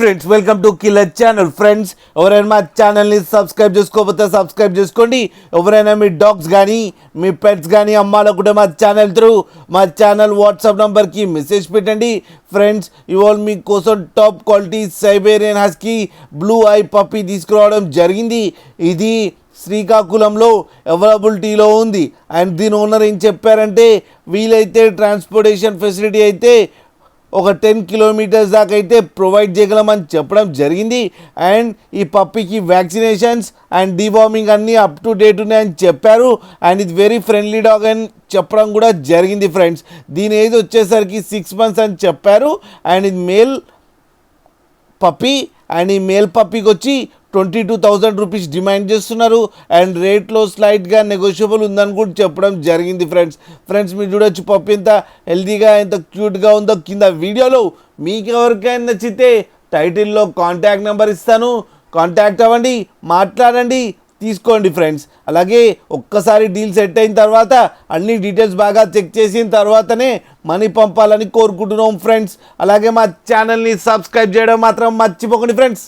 Friends welcome to killer channel. Friends ఎవరైనా మా ఛానల్ని సబ్స్క్రైబ్ చేసుకోకపోతే సబ్స్క్రైబ్ చేసుకోండి. ఎవరైనా మీ డాగ్స్ కానీ మీ పెట్స్ కానీ అమ్మాలనుకుంటే మా ఛానల్ వాట్సాప్ నెంబర్కి మెసేజ్ పెట్టండి. ఫ్రెండ్స్ ఇవాళ మీకోసం top quality Siberian husky blue I puppy తీసుకురావడం జరిగింది. ఇది శ్రీకాకుళంలో అవైలబిలిటీలో ఉంది. అండ్ దీని ఓనర్ ఏం చెప్పారంటే వీలైతే ట్రాన్స్పోర్టేషన్ ఫెసిలిటీ అయితే ఒక 10 కిలోమీటర్స్ దాకా అయితే ప్రొవైడ్ చేయగలమని చెప్పడం జరిగింది. అండ్ ఈ పప్పీకి వ్యాక్సినేషన్స్ అండ్ డీవార్మింగ్ అన్నీ అప్ టు డేట్ ఉన్నాయని చెప్పారు. అండ్ ఇది వెరీ ఫ్రెండ్లీ డాగ్ అని చెప్పడం కూడా జరిగింది. ఫ్రెండ్స్ దీని ఏజ్ వచ్చేసరికి 6 months అని చెప్పారు. అండ్ ఇది మేల్ పప్పీ. అండ్ ఈ మేల్ పప్పీకి వచ్చి 22,000 రూపీస్ డిమాండ్ చేస్తున్నారు. అండ్ రేట్లో స్లైట్గా నెగోషియబుల్ ఉందని కూడా చెప్పడం జరిగింది. ఫ్రెండ్స్ మీరు చూడొచ్చు పప్పీ ఎంత హెల్తీగా ఎంత క్యూట్గా ఉందో. కింద వీడియోలో మీకు ఎవరికైనా నచ్చితే టైటిల్లో కాంటాక్ట్ నెంబర్ ఇస్తాను, కాంటాక్ట్ అవ్వండి, మాట్లాడండి, తీసుకోండి. ఫ్రెండ్స్ అలాగే ఒక్కసారి డీల్ సెట్ అయిన తర్వాత అన్ని డీటెయిల్స్ బాగా చెక్ చేసిన తర్వాతనే మనీ పంపాలని కోరుకుంటున్నాం. ఫ్రెండ్స్ అలాగే మా ఛానల్ని సబ్స్క్రైబ్ చేయడం మాత్రం మర్చిపోకండి. ఫ్రెండ్స్